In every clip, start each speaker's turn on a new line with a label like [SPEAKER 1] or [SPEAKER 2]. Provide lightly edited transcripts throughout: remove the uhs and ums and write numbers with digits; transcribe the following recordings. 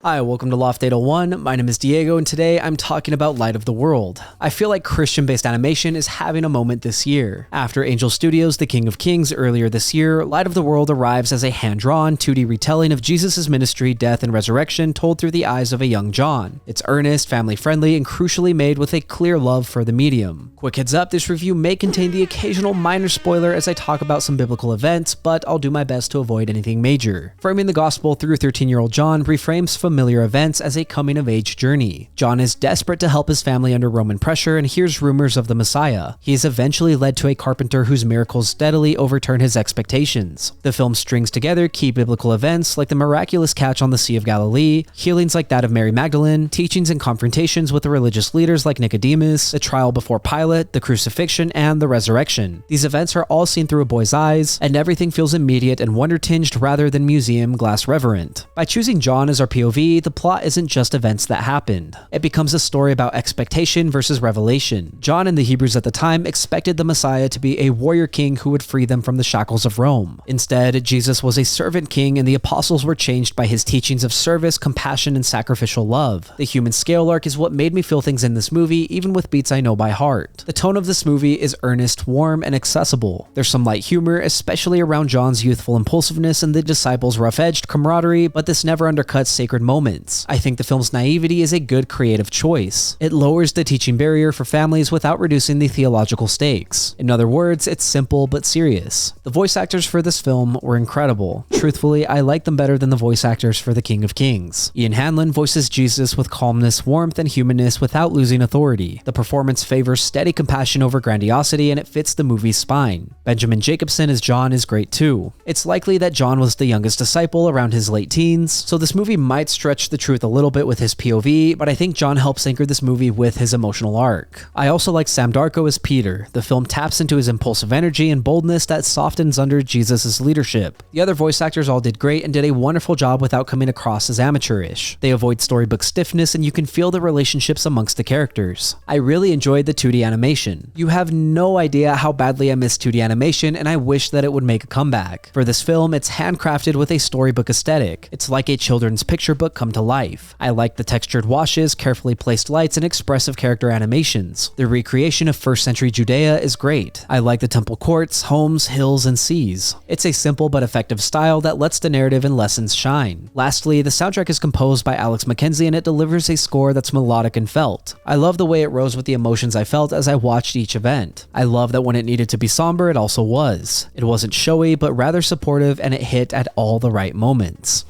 [SPEAKER 1] Hi, welcome to Loft 801. My name is Diego, and today I'm talking about Light of the World. I feel like Christian-based animation is having a moment this year. After Angel Studios' The King of Kings earlier this year, Light of the World arrives as a hand-drawn, 2D retelling of Jesus' ministry, death, and resurrection told through the eyes of a young John. It's earnest, family-friendly, and crucially made with a clear love for the medium. Quick heads up, this review may contain the occasional minor spoiler as I talk about some biblical events, but I'll do my best to avoid anything major. Framing the gospel through 13-year-old John reframes familiar events as a coming-of-age journey. John is desperate to help his family under Roman pressure and hears rumors of the Messiah. He is eventually led to a carpenter whose miracles steadily overturn his expectations. The film strings together key biblical events like the miraculous catch on the Sea of Galilee, healings like that of Mary Magdalene, teachings and confrontations with the religious leaders like Nicodemus, the trial before Pilate, the crucifixion, and the resurrection. These events are all seen through a boy's eyes, and everything feels immediate and wonder-tinged rather than museum glass reverent. By choosing John as our POV, the plot isn't just events that happened. It becomes a story about expectation versus revelation. John and the Hebrews at the time expected the Messiah to be a warrior king who would free them from the shackles of Rome. Instead, Jesus was a servant king, and the apostles were changed by his teachings of service, compassion, and sacrificial love. The human scale arc is what made me feel things in this movie, even with beats I know by heart. The tone of this movie is earnest, warm, and accessible. There's some light humor, especially around John's youthful impulsiveness and the disciples' rough-edged camaraderie, but this never undercuts sacred moments. I think the film's naivety is a good creative choice. It lowers the teaching barrier for families without reducing the theological stakes. In other words, it's simple but serious. The voice actors for this film were incredible. Truthfully, I like them better than the voice actors for The King of Kings. Ian Hanlon voices Jesus with calmness, warmth, and humanness without losing authority. The performance favors steady compassion over grandiosity, and it fits the movie's spine. Benjamin Jacobson as John is great too. It's likely that John was the youngest disciple around his late teens, so this movie might stretch the truth a little bit with his POV, but I think John helps anchor this movie with his emotional arc. I also like Sam Darko as Peter. The film taps into his impulsive energy and boldness that softens under Jesus' leadership. The other voice actors all did great and did a wonderful job without coming across as amateurish. They avoid storybook stiffness, and you can feel the relationships amongst the characters. I really enjoyed the 2D animation. You have no idea how badly I miss 2D animation, and I wish that it would make a comeback. For this film, it's handcrafted with a storybook aesthetic. It's like a children's picture book come to life. I like the textured washes, carefully placed lights, and expressive character animations. The recreation of 1st century Judea is great. I like the temple courts, homes, hills, and seas. It's a simple but effective style that lets the narrative and lessons shine. Lastly, the soundtrack is composed by Alex McKenzie, and it delivers a score that's melodic and felt. I love the way it rose with the emotions I felt as I watched each event. I love that when it needed to be somber, it also was. It wasn't showy, but rather supportive, and it hit at all the right moments.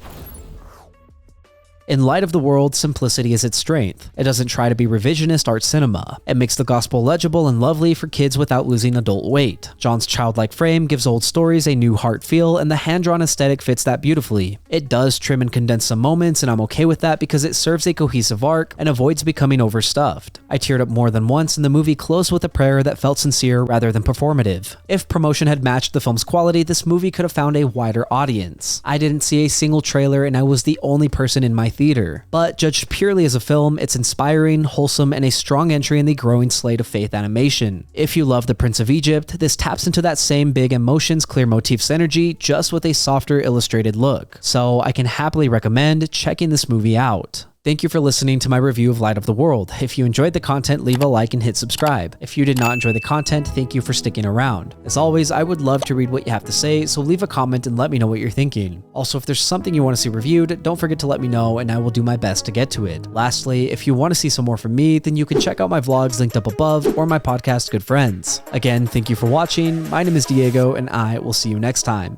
[SPEAKER 1] In Light of the World, simplicity is its strength. It doesn't try to be revisionist art cinema. It makes the gospel legible and lovely for kids without losing adult weight. John's childlike frame gives old stories a new heart feel, and the hand-drawn aesthetic fits that beautifully. It does trim and condense some moments, and I'm okay with that because it serves a cohesive arc and avoids becoming overstuffed. I teared up more than once, and the movie closed with a prayer that felt sincere rather than performative. If promotion had matched the film's quality, this movie could have found a wider audience. I didn't see a single trailer, and I was the only person in my theater. But judged purely as a film, it's inspiring, wholesome, and a strong entry in the growing slate of faith animation. If you love The Prince of Egypt, this taps into that same big emotions, clear motifs energy, just with a softer illustrated look. So I can happily recommend checking this movie out. Thank you for listening to my review of Light of the World. If you enjoyed the content, leave a like and hit subscribe. If you did not enjoy the content, thank you for sticking around. As always, I would love to read what you have to say, so leave a comment and let me know what you're thinking. Also, if there's something you want to see reviewed, don't forget to let me know and I will do my best to get to it. Lastly, if you want to see some more from me, then you can check out my vlogs linked up above or my podcast, Good Friends. Again, thank you for watching. My name is Diego, and I will see you next time.